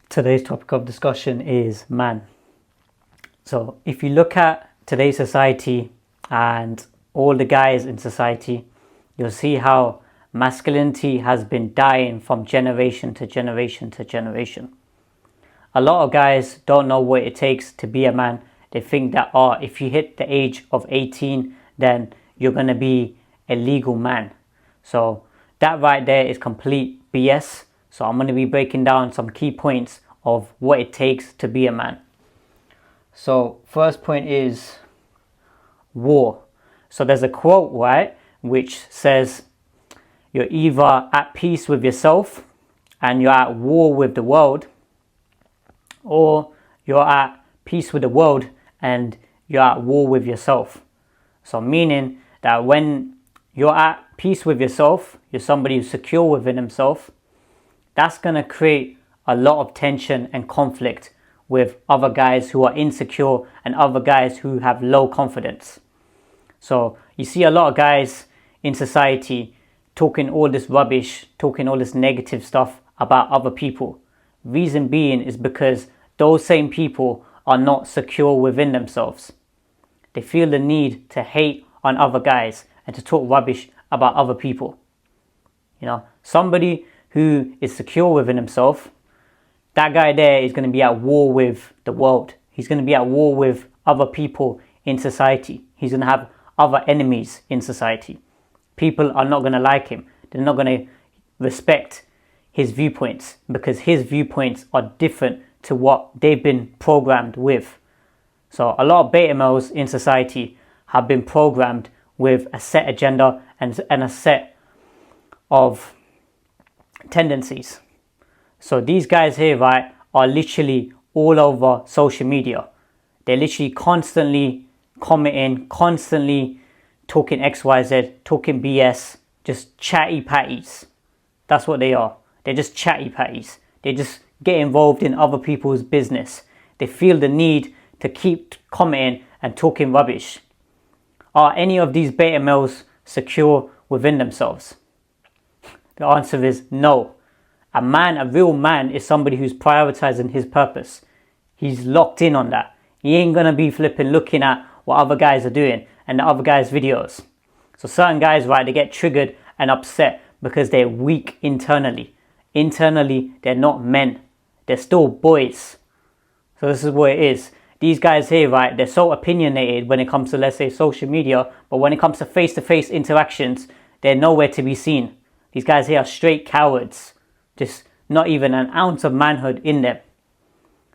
Today's topic of discussion is man. So if you look at today's society and all the guys in society, you'll see how masculinity has been dying from generation to generation to generation. A lot of guys don't know what it takes to be a man. They think that, if you hit the age of 18, then you're going to be a legal man. So that right there is complete BS. So I'm going to be breaking down some key points of what it takes to be a man. So first point is war. So there's a quote, right, which says you're either at peace with yourself and you're at war with the world, or you're at peace with the world and you're at war with yourself. So meaning that when you're at peace with yourself, you're somebody who's secure within himself, that's going to create a lot of tension and conflict with other guys who are insecure and other guys who have low confidence. So you see a lot of guys in society talking all this rubbish, talking all this negative stuff about other people. Reason being is because those same people are not secure within themselves. They feel the need to hate on other guys and to talk rubbish about other people. Somebody who is secure within himself, that guy there is going to be at war with the world. He's going to be at war with other people in society. He's going to have other enemies in society. People are not going to like him. They're not going to respect his viewpoints because his viewpoints are different to what they've been programmed with. So a lot of beta males in society have been programmed with a set agenda and a set of tendencies. So these guys here, right, are literally all over social media. They're literally constantly commenting, constantly talking XYZ, talking BS, just chatty patties. That's what they are. They're just chatty patties. They just get involved in other people's business. They feel the need to keep commenting and talking rubbish. Are any of these beta males secure within themselves? The answer is no. A real man is somebody who's prioritizing his purpose. He's locked in on that. He ain't gonna be flipping looking at what other guys are doing and the other guys' videos. So certain guys, right, they get triggered and upset because they're weak internally. Internally, they're not men. They're still boys. So this is what it is. These guys here, right, they're so opinionated when it comes to, let's say, social media, but when it comes to face-to-face interactions, they're nowhere to be seen. These guys here are straight cowards. Just not even an ounce of manhood in them.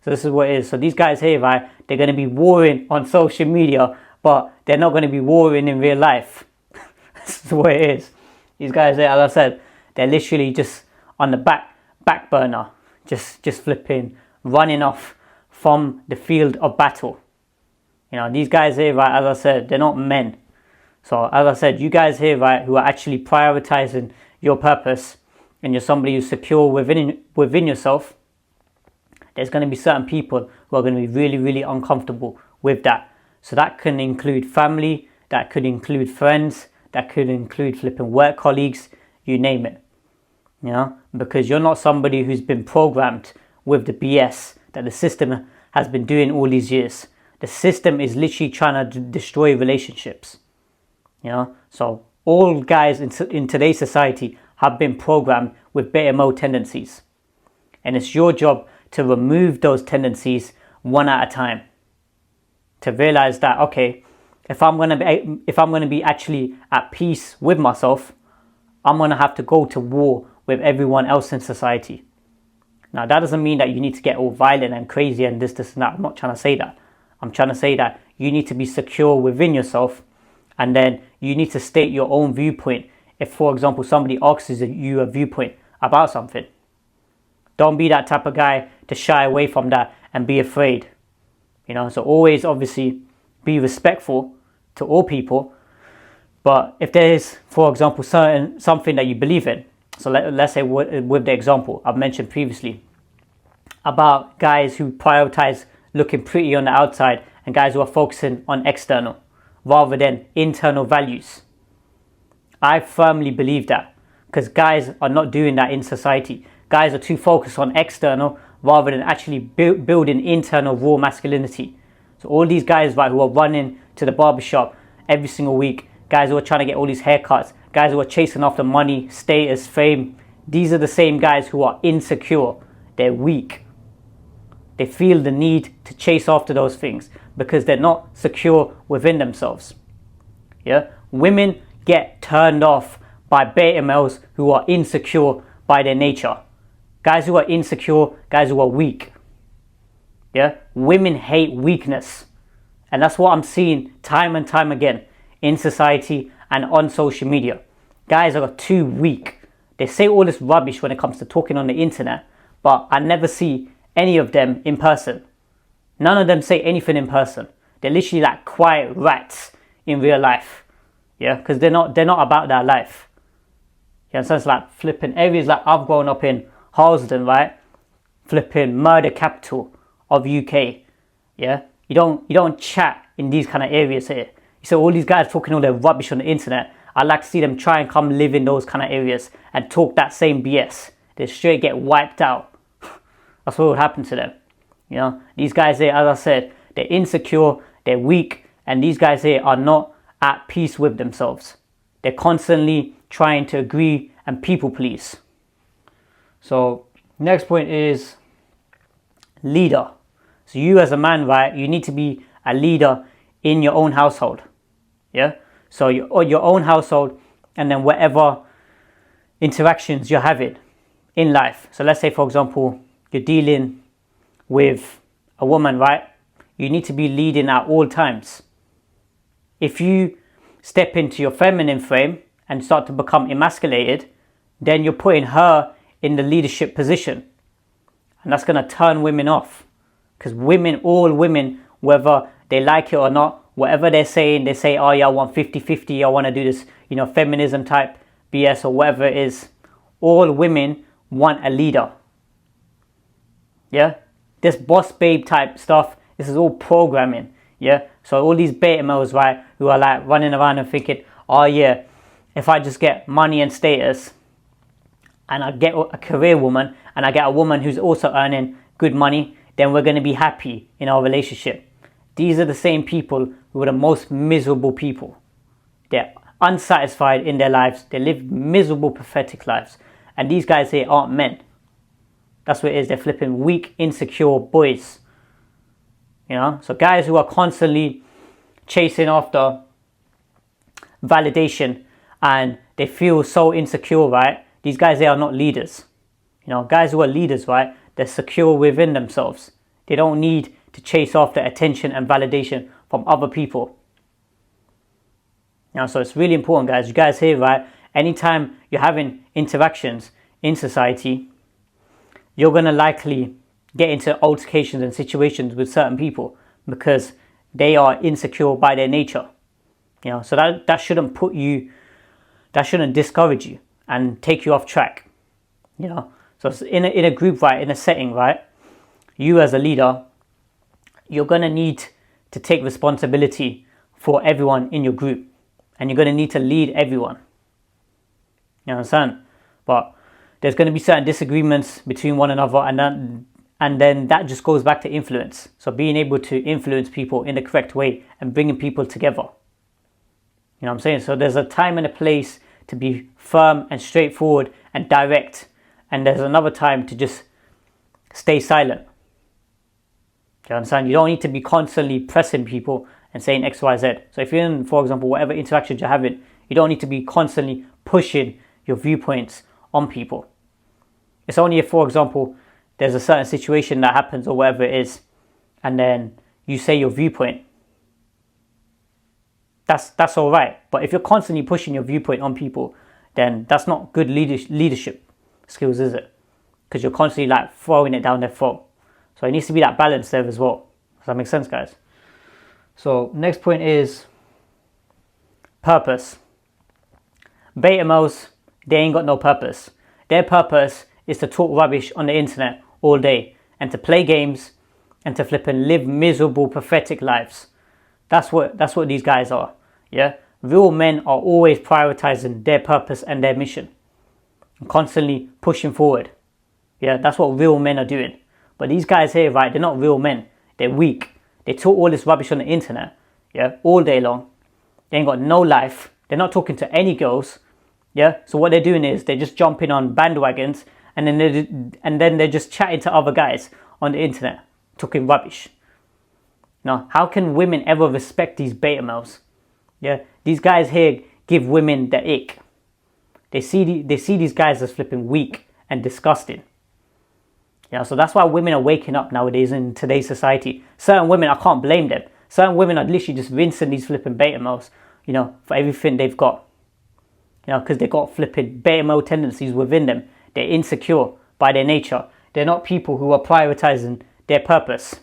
So this is what it is. So these guys here, right, they're going to be warring on social media, but they're not going to be warring in real life. This is what it is. These guys here, as I said, they're literally just on the back burner, just flipping, running off from the field of battle. These guys here, right, as I said, they're not men. So as I said, you guys here, right, who are actually prioritizing your purpose and you're somebody who's secure within yourself, there's going to be certain people who are going to be really, really uncomfortable with that. So that can include family, that could include friends, that could include flipping work colleagues, you name it. Because you're not somebody who's been programmed with the BS that the system has been doing all these years. The system is literally trying to destroy relationships. So all guys in today's society have been programmed with beta male tendencies. And it's your job to remove those tendencies one at a time. To realize that, okay, if I'm going to be actually at peace with myself, I'm going to have to go to war with everyone else in society. Now, that doesn't mean that you need to get all violent and crazy and this and that. I'm not trying to say that. I'm trying to say that you need to be secure within yourself, and then you need to state your own viewpoint. If, for example, somebody asks you a viewpoint about something, don't be that type of guy to shy away from that and be afraid. So always, obviously, be respectful to all people. But if there is, for example, something that you believe in, so let's say with the example I've mentioned previously about guys who prioritize looking pretty on the outside and guys who are focusing on external rather than internal values. I firmly believe that because guys are not doing that in society. Guys are too focused on external rather than actually building internal raw masculinity. So all these guys, right, who are running to the barbershop every single week, guys who are trying to get all these haircuts, guys who are chasing after money, status, fame, these are the same guys who are insecure. They're weak. They feel the need to chase after those things because they're not secure within themselves. Yeah, women get turned off by beta males who are insecure by their nature. Guys who are insecure, guys who are weak. Yeah, women hate weakness. And that's what I'm seeing time and time again in society and on social media. Guys are too weak. They say all this rubbish when it comes to talking on the internet, but I never see any of them in person. None of them say anything in person. They're literally like quiet rats in real life. Yeah, because they're not about that life. You know, so it's like flipping areas like I've grown up in, Harlesden, right? Flipping murder capital of UK. Yeah, you don't chat in these kind of areas here. So all these guys talking all their rubbish on the internet, I'd like to see them try and come live in those kind of areas and talk that same BS. They straight get wiped out. That's what will happen to them. You know, these guys here, as I said, they're insecure, they're weak, and these guys here are not at peace with themselves. They're constantly trying to agree and people please. So next point is leader. So you as a man, right, you need to be a leader in your own household. Yeah, so your own household, and then whatever interactions you're having in life. So let's say, for example, you're dealing with a woman, right? You need to be leading at all times. If you step into your feminine frame and start to become emasculated, then you're putting her in the leadership position, and that's going to turn women off. Because women, all women, whether they like it or not, whatever they're saying, they say, oh yeah, I want 50-50, I want to do this, you know, feminism type BS or whatever it is. All women want a leader. Yeah, this boss babe type stuff, this is all programming. Yeah, so all these beta males, right, who are like running around and thinking, oh yeah, if I just get money and status and I get a career woman and I get a woman who's also earning good money, then we're going to be happy in our relationship. These are the same people who are the most miserable people. They're unsatisfied in their lives. They live miserable, pathetic lives. And these guys here aren't men. That's what it is. They're flipping weak, insecure boys. You know, so guys who are constantly chasing after validation and they feel so insecure, right? These guys, they are not leaders. You know, guys who are leaders, right? They're secure within themselves. They don't need to chase after attention and validation from other people. You know, so it's really important, guys. You guys here, right? Anytime you're having interactions in society, you're going to likely get into altercations and situations with certain people because they are insecure by their nature. You know, so that shouldn't that shouldn't discourage you and take you off track. You know, so in a group, right, in a setting, right, you as a leader, you're going to need to take responsibility for everyone in your group, and you're going to need to lead everyone. You understand? But there's going to be certain disagreements between one another, and then that just goes back to influence. So being able to influence people in the correct way and bringing people together. You know what I'm saying? So there's a time and a place to be firm and straightforward and direct, and there's another time to just stay silent. Do you understand? You don't need to be constantly pressing people and saying X, Y, Z. So if you're in, for example, whatever interactions you're having, you don't need to be constantly pushing your viewpoints on people. It's only if, for example, there's a certain situation that happens or whatever it is, and then you say your viewpoint. That's all right. But if you're constantly pushing your viewpoint on people, then that's not good leadership skills, is it? Because you're constantly like throwing it down their throat. So it needs to be that balance there as well. Does that make sense, guys? So next point is purpose. Beta males, they ain't got no purpose. Their purpose is to talk rubbish on the internet all day and to play games and to flip and live miserable, pathetic lives. That's what these guys are. Yeah, real men are always prioritizing their purpose and their mission and constantly pushing forward. Yeah, that's what real men are doing. But But these guys here, right, they're not real men. They're weak. They talk all this rubbish on the internet, yeah, all day long. They ain't got no life. They're not talking to any girls, yeah. So what they're doing is they're just jumping on bandwagons, and then they're just chatting to other guys on the internet, talking rubbish. Now, how can women ever respect these beta males? Yeah, these guys here give women the ick. They see these guys as flipping weak and disgusting. Yeah, so that's why women are waking up nowadays in today's society. Certain women, I can't blame them. Certain women are literally just rinsing these flipping beta males, you know, for everything they've got. You know, because they've got flipping beta male tendencies within them. They're insecure by their nature. They're not people who are prioritizing their purpose.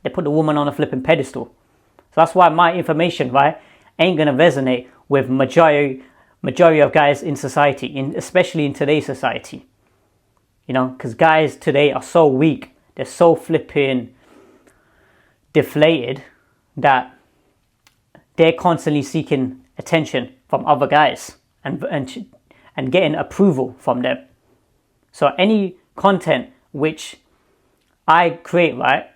They put the woman on a flipping pedestal. So that's why my information, right, ain't going to resonate with majority of guys in society, especially in today's society. You know, because guys today are so weak. They're so flipping deflated that they're constantly seeking attention from other guys and getting approval from them. So any content which I create, right,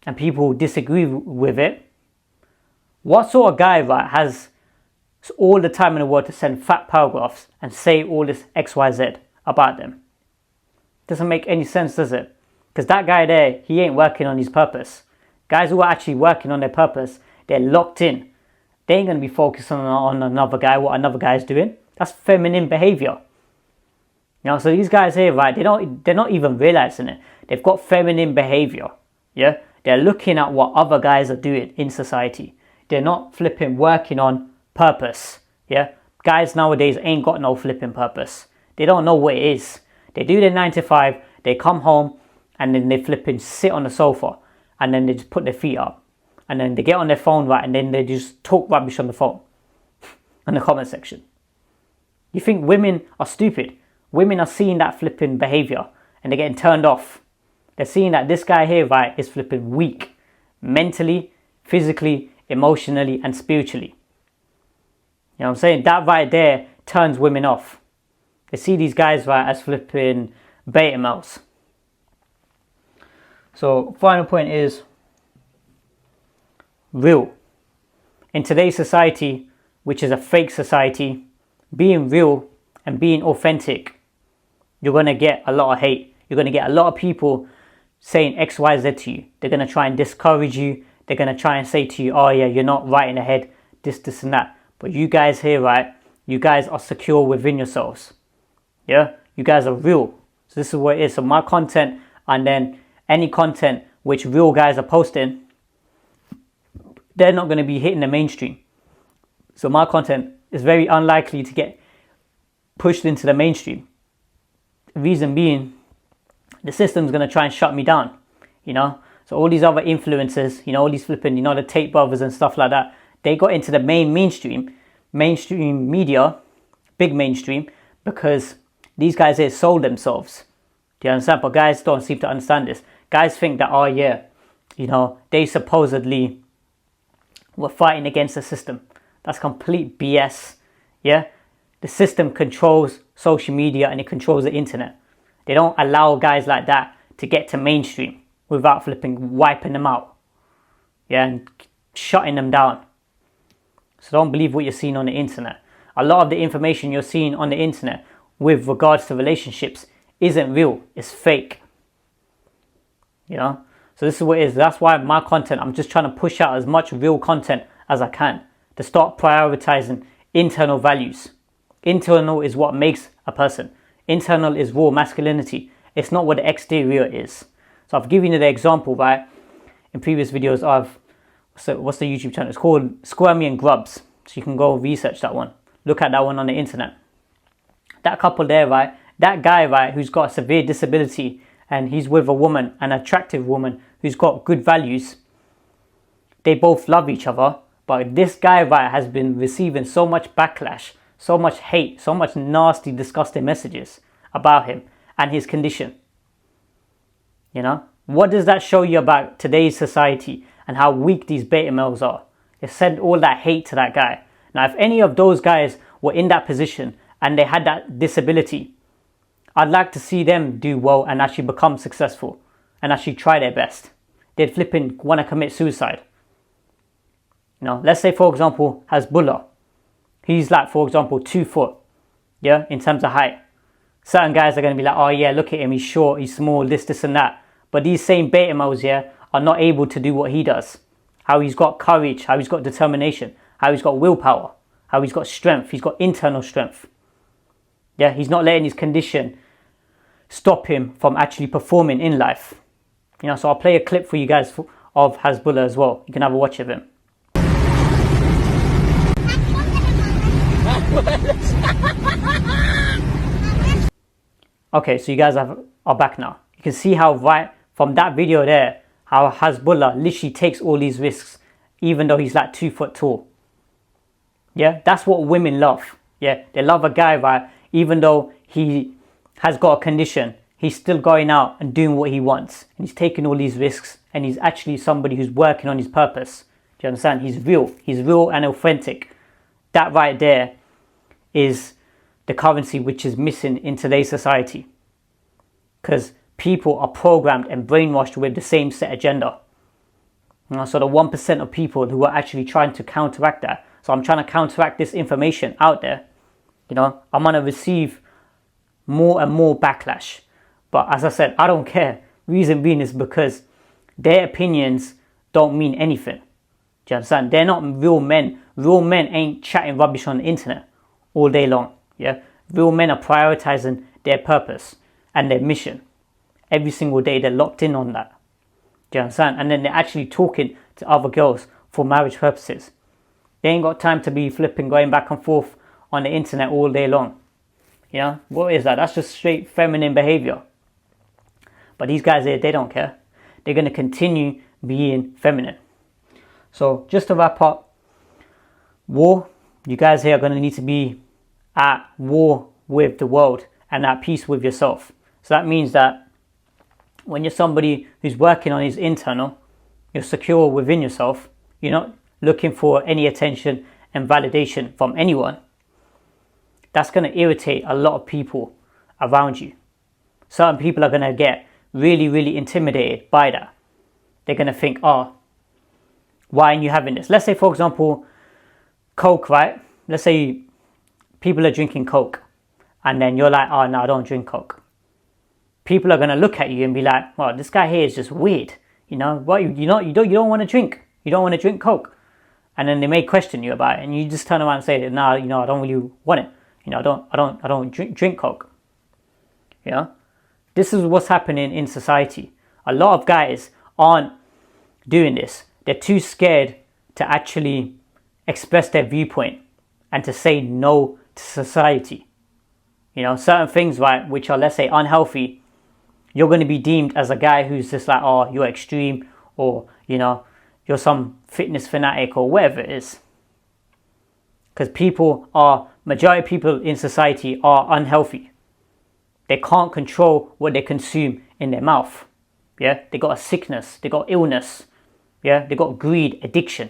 and people disagree with it, what sort of guy, right, has all the time in the world to send fat paragraphs and say all this XYZ about them? Doesn't make any sense, does it? Because that guy there, he ain't working on his purpose. Guys who are actually working on their purpose, they're locked in. They ain't going to be focusing on another guy, what another guy is doing. That's feminine behavior. You know, so these guys here, right, they're not even realizing it. They've got feminine behavior. Yeah, they're looking at what other guys are doing in society. They're not flipping working on purpose. Yeah, guys nowadays ain't got no flipping purpose. They don't know what it is. They do their 9 to 5, they come home, and then they flipping sit on the sofa, and then they just put their feet up, and then they get on their phone, right, and then they just talk rubbish on the phone, in the comment section. You think women are stupid? Women are seeing that flipping behavior, and they're getting turned off. They're seeing that this guy here, right, is flipping weak, mentally, physically, emotionally, and spiritually. You know what I'm saying? That right there turns women off. They see these guys, right, as flipping beta males. So, final point is real. In today's society, which is a fake society, being real and being authentic, you're going to get a lot of hate. You're going to get a lot of people saying X, Y, Z to you. They're going to try and discourage you. They're going to try and say to you, oh yeah, you're not right in the head, this and that. But you guys here, right, you guys are secure within yourselves. Yeah, you guys are real. So this is what it is. So my content, and then any content which real guys are posting, they're not going to be hitting the mainstream. So my content is very unlikely to get pushed into the mainstream. The reason being, the system's going to try and shut me down, you know. So all these other influencers, you know, all these flipping, you know, the Tate brothers and stuff like that, they got into the mainstream media, big mainstream, because these guys here sold themselves. Do you understand? But guys don't seem to understand this. Guys think that, oh yeah, you know, they supposedly were fighting against the system. That's complete BS. Yeah? The system controls social media and it controls the internet. They don't allow guys like that to get to mainstream without flipping wiping them out. Yeah, and shutting them down. So don't believe what you're seeing on the internet. A lot of the information you're seeing on the internet with regards to relationships isn't real, it's fake. You know, so this is what it is. That's why my content, I'm just trying to push out as much real content as I can to start prioritizing internal values. Internal is what makes a person. Internal is raw masculinity. It's not what the exterior is. So I've given you the example, right, in previous videos of, so what's the YouTube channel? It's called Squirmy and Grubs. So you can go research that one. Look at that one on the internet. That couple there, right, that guy, right, who's got a severe disability and he's with a woman, an attractive woman who's got good values. They both love each other, but this guy, right, has been receiving so much backlash, so much hate, so much nasty, disgusting messages about him and his condition. You know, what does that show you about today's society and how weak these beta males are? They send all that hate to that guy. Now, if any of those guys were in that position and they had that disability, I'd like to see them do well and actually become successful and actually try their best. They'd flipping want to commit suicide. You know, let's say for example Hezbollah. He's like, for example, 2 foot, yeah, in terms of height. Certain guys are going to be like, oh yeah, look at him, he's short, he's small, this and that. But these same beta males, yeah, are not able to do what he does. How he's got courage, how he's got determination, how he's got willpower, how he's got strength, he's got internal strength. Yeah, he's not letting his condition stop him from actually performing in life. You know, so I'll play a clip for you guys of Hezbollah as well. You can have a watch of him. Okay, so you guys are back now. You can see how right from that video there, how Hezbollah literally takes all these risks, even though he's like 2 foot tall. Yeah, that's what women love. Yeah, they love a guy, right? Even though he has got a condition, he's still going out and doing what he wants. And he's taking all these risks, and he's actually somebody who's working on his purpose. Do you understand? He's real and authentic. That right there is the currency which is missing in today's society, because people are programmed and brainwashed with the same set agenda. You know, so the 1% of people who are actually trying to counteract that. So I'm trying to counteract this information out there. You know, I'm going to receive more and more backlash. But as I said, I don't care. Reason being is because their opinions don't mean anything. Do you understand? They're not real men. Real men ain't chatting rubbish on the internet all day long. Yeah, real men are prioritizing their purpose and their mission. Every single day they're locked in on that. Do you understand? And then they're actually talking to other girls for marriage purposes. They ain't got time to be flipping, going back and forth on the internet all day long. You know, what is that? That's just straight feminine behavior. But these guys here, they don't care. They're going to continue being feminine. So just to wrap up, war, you guys here are going to need to be at war with the world and at peace with yourself. So that means that when you're somebody who's working on his internal, you're secure within yourself, you're not looking for any attention and validation from anyone. That's going to irritate a lot of people around you. Certain people are going to get really, really intimidated by that. They're going to think, oh, why are you having this? Let's say, for example, Coke, right? Let's say people are drinking Coke, and then you're like, oh no, I don't drink Coke. People are going to look at you and be like, well, this guy here is just weird. You know, what, you don't want to drink. You don't want to drink Coke. And then they may question you about it, and you just turn around and say, no, you know, I don't really want it. You know, I don't drink Coke. You know, this is what's happening in society. A lot of guys aren't doing this. They're too scared to actually express their viewpoint and to say no to society. You know, certain things, right, which are, let's say, unhealthy, you're going to be deemed as a guy who's just like, oh, you're extreme, or, you know, you're some fitness fanatic or whatever it is. Because majority of people in society are unhealthy. They can't control what they consume in their mouth. Yeah, they got a sickness, they got illness. Yeah, they got greed, addiction.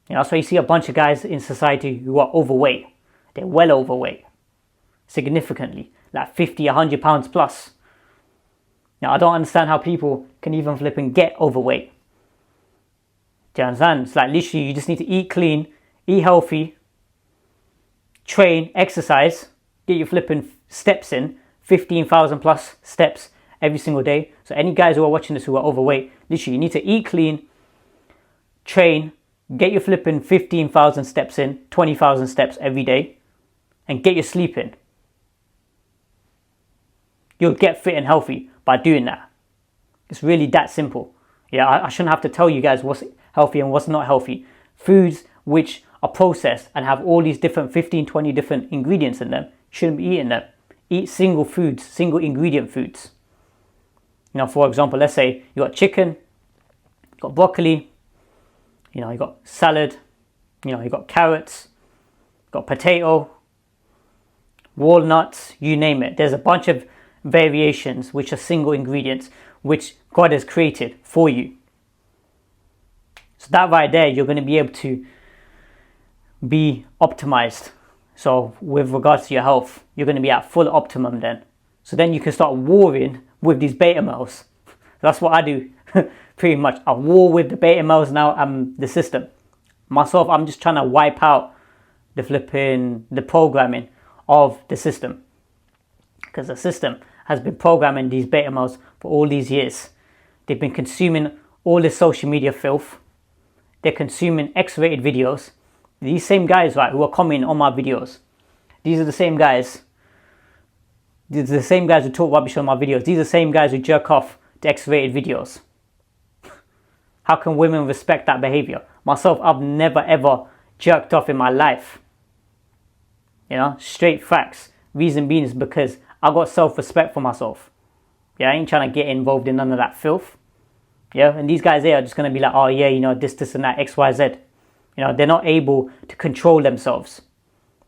You know, that's why you see a bunch of guys in society who are overweight. They're well overweight. Significantly. Like 50, 100 pounds plus. Now, I don't understand how people can even flip and get overweight. Do you understand? It's like literally you just need to eat clean, eat healthy, train, exercise, get your flipping steps in, 15,000 plus steps every single day. So any guys who are watching this who are overweight, literally you need to eat clean, train, get your flipping 15,000 steps in, 20,000 steps every day, and get your sleep in. You'll get fit and healthy by doing that. It's really that simple. Yeah, I shouldn't have to tell you guys what's healthy and what's not healthy. Foods which are processed and have all these different 15, 20 different ingredients in them, shouldn't be eating them. Eat single foods, single ingredient foods. You know, for example, let's say you got chicken, you got broccoli, you know, you got salad, you know, you got carrots, you got potato, walnuts, you name it. There's a bunch of variations which are single ingredients which God has created for you. So that right there, you're going to be able to be optimized. So with regards to your health, you're going to be at full optimum then. So then you can start warring with these beta males. That's what I do, pretty much. I war with the beta males now and the system. Myself, I'm just trying to wipe out the programming of the system. Because the system has been programming these beta males for all these years. They've been consuming all this social media filth. They're consuming X-rated videos. These same guys, right, who are commenting on my videos, these are the same guys. These are the same guys who talk rubbish on my videos. These are the same guys who jerk off to X-rated videos. How can women respect that behavior? Myself, I've never ever jerked off in my life. You know, straight facts. Reason being is because I got self-respect for myself. Yeah, I ain't trying to get involved in none of that filth. Yeah, and these guys here are just going to be like, oh yeah, you know, this and that, X, Y, Z. You know, they're not able to control themselves.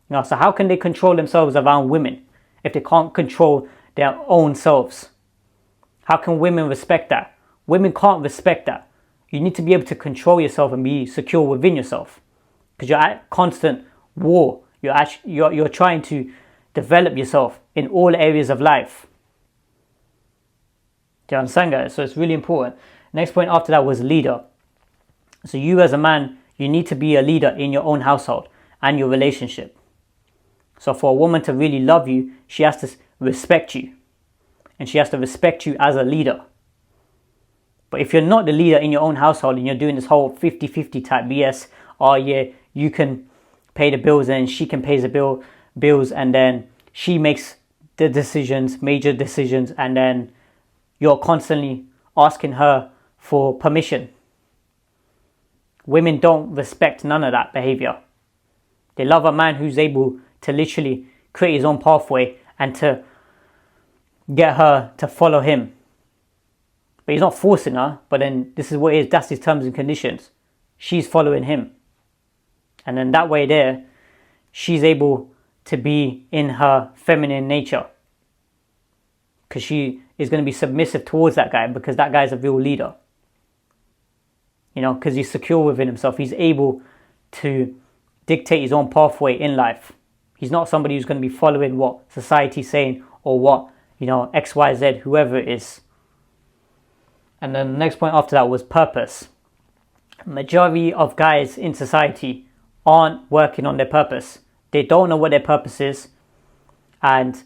You know, so how can they control themselves around women if they can't control their own selves? How can women respect that? Women can't respect that. You need to be able to control yourself and be secure within yourself, because you're at constant war. You're trying to develop yourself in all areas of life. Do you understand, guys? So it's really important. Next point after that was leader. So you as a man, you need to be a leader in your own household and your relationship. So for a woman to really love you, she has to respect you. And she has to respect you as a leader. But if you're not the leader in your own household and you're doing this whole 50-50 type BS, oh yeah, you can pay the bills and she can pay the bills, and then she makes the decisions, major decisions, and then you're constantly asking her for permission. Women don't respect none of that behavior. They love a man who's able to literally create his own pathway and to get her to follow him. But he's not forcing her, but then this is what it is, that's his terms and conditions. She's following him. And then that way there, she's able to be in her feminine nature. Because she is going to be submissive towards that guy, because that guy's a real leader. You know, because he's secure within himself. He's able to dictate his own pathway in life. He's not somebody who's going to be following what society's saying or what, you know, X, Y, Z, whoever it is. And then the next point after that was purpose. Majority of guys in society aren't working on their purpose. They don't know what their purpose is. And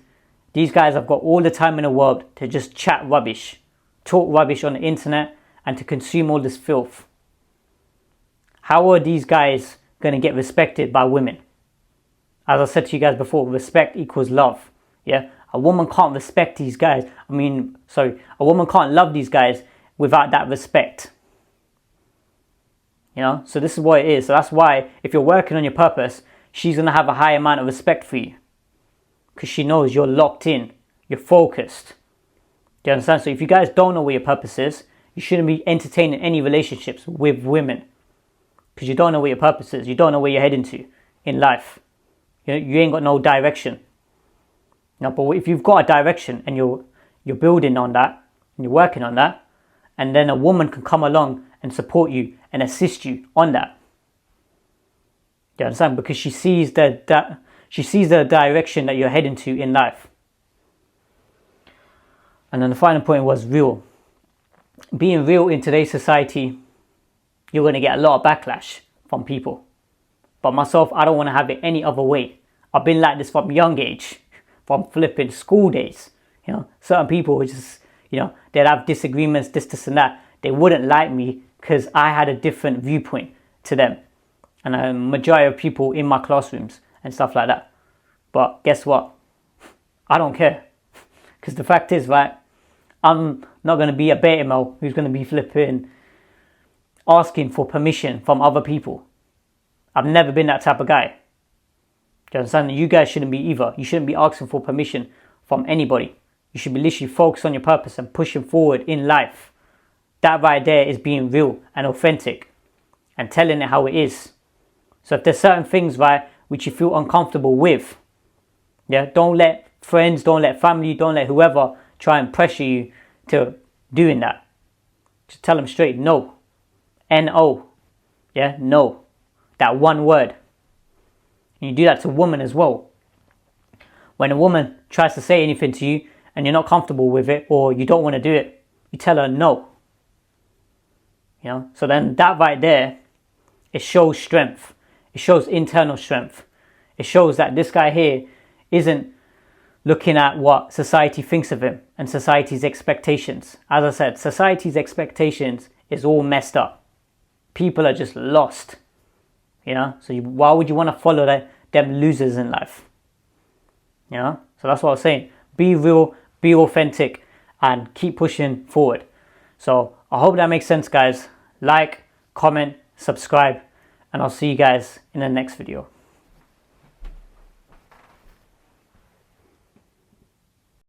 these guys have got all the time in the world to just chat rubbish, talk rubbish on the internet, and to consume all this filth. How are these guys going to get respected by women? As I said to you guys before, respect equals love. Yeah, a woman can't respect these guys. A woman can't love these guys without that respect. You know, so this is what it is. So that's why if you're working on your purpose, she's going to have a high amount of respect for you. Because she knows you're locked in, you're focused. Do you understand? So if you guys don't know what your purpose is, you shouldn't be entertaining any relationships with women. Because you don't know what your purpose is. You don't know where you're heading to in life. You ain't got no direction. But if you've got a direction and you're building on that, and you're working on that, and then a woman can come along and support you and assist you on that. Do you understand? Because she sees the direction that you're heading to in life. And then the final point was real. Being real in today's society, you're going to get a lot of backlash from people. But myself, I don't want to have it any other way. I've been like this from young age, from flipping school days. You know, certain people would just, you know, they'd have disagreements, this and that. They wouldn't like me because I had a different viewpoint to them. And a majority of people in my classrooms and stuff like that. But guess what? I don't care. Because the fact is, right, I'm not going to be a beta male who's going to be flipping, asking for permission from other people. I've never been that type of guy. Do you understand? You guys shouldn't be either. You shouldn't be asking for permission from anybody. You should be literally focused on your purpose and pushing forward in life. That right there is being real and authentic and telling it how it is. So if there's certain things, right, which you feel uncomfortable with, yeah, don't let friends, don't let family, don't let whoever try and pressure you to doing that. Just tell them straight, no. N-O. Yeah, no. That one word. And you do that to a woman as well. When a woman tries to say anything to you and you're not comfortable with it or you don't want to do it, you tell her no. You know, so then that right there, it shows strength. It shows internal strength. It shows that this guy here isn't looking at what society thinks of him and society's expectations. As I said, society's expectations is all messed up. People are just lost. You know, so why would you want to follow them losers in life? You know, so that's what I was saying. Be real, be authentic, and keep pushing forward. So I hope that makes sense, guys. Like, comment, subscribe, and I'll see you guys in the next video.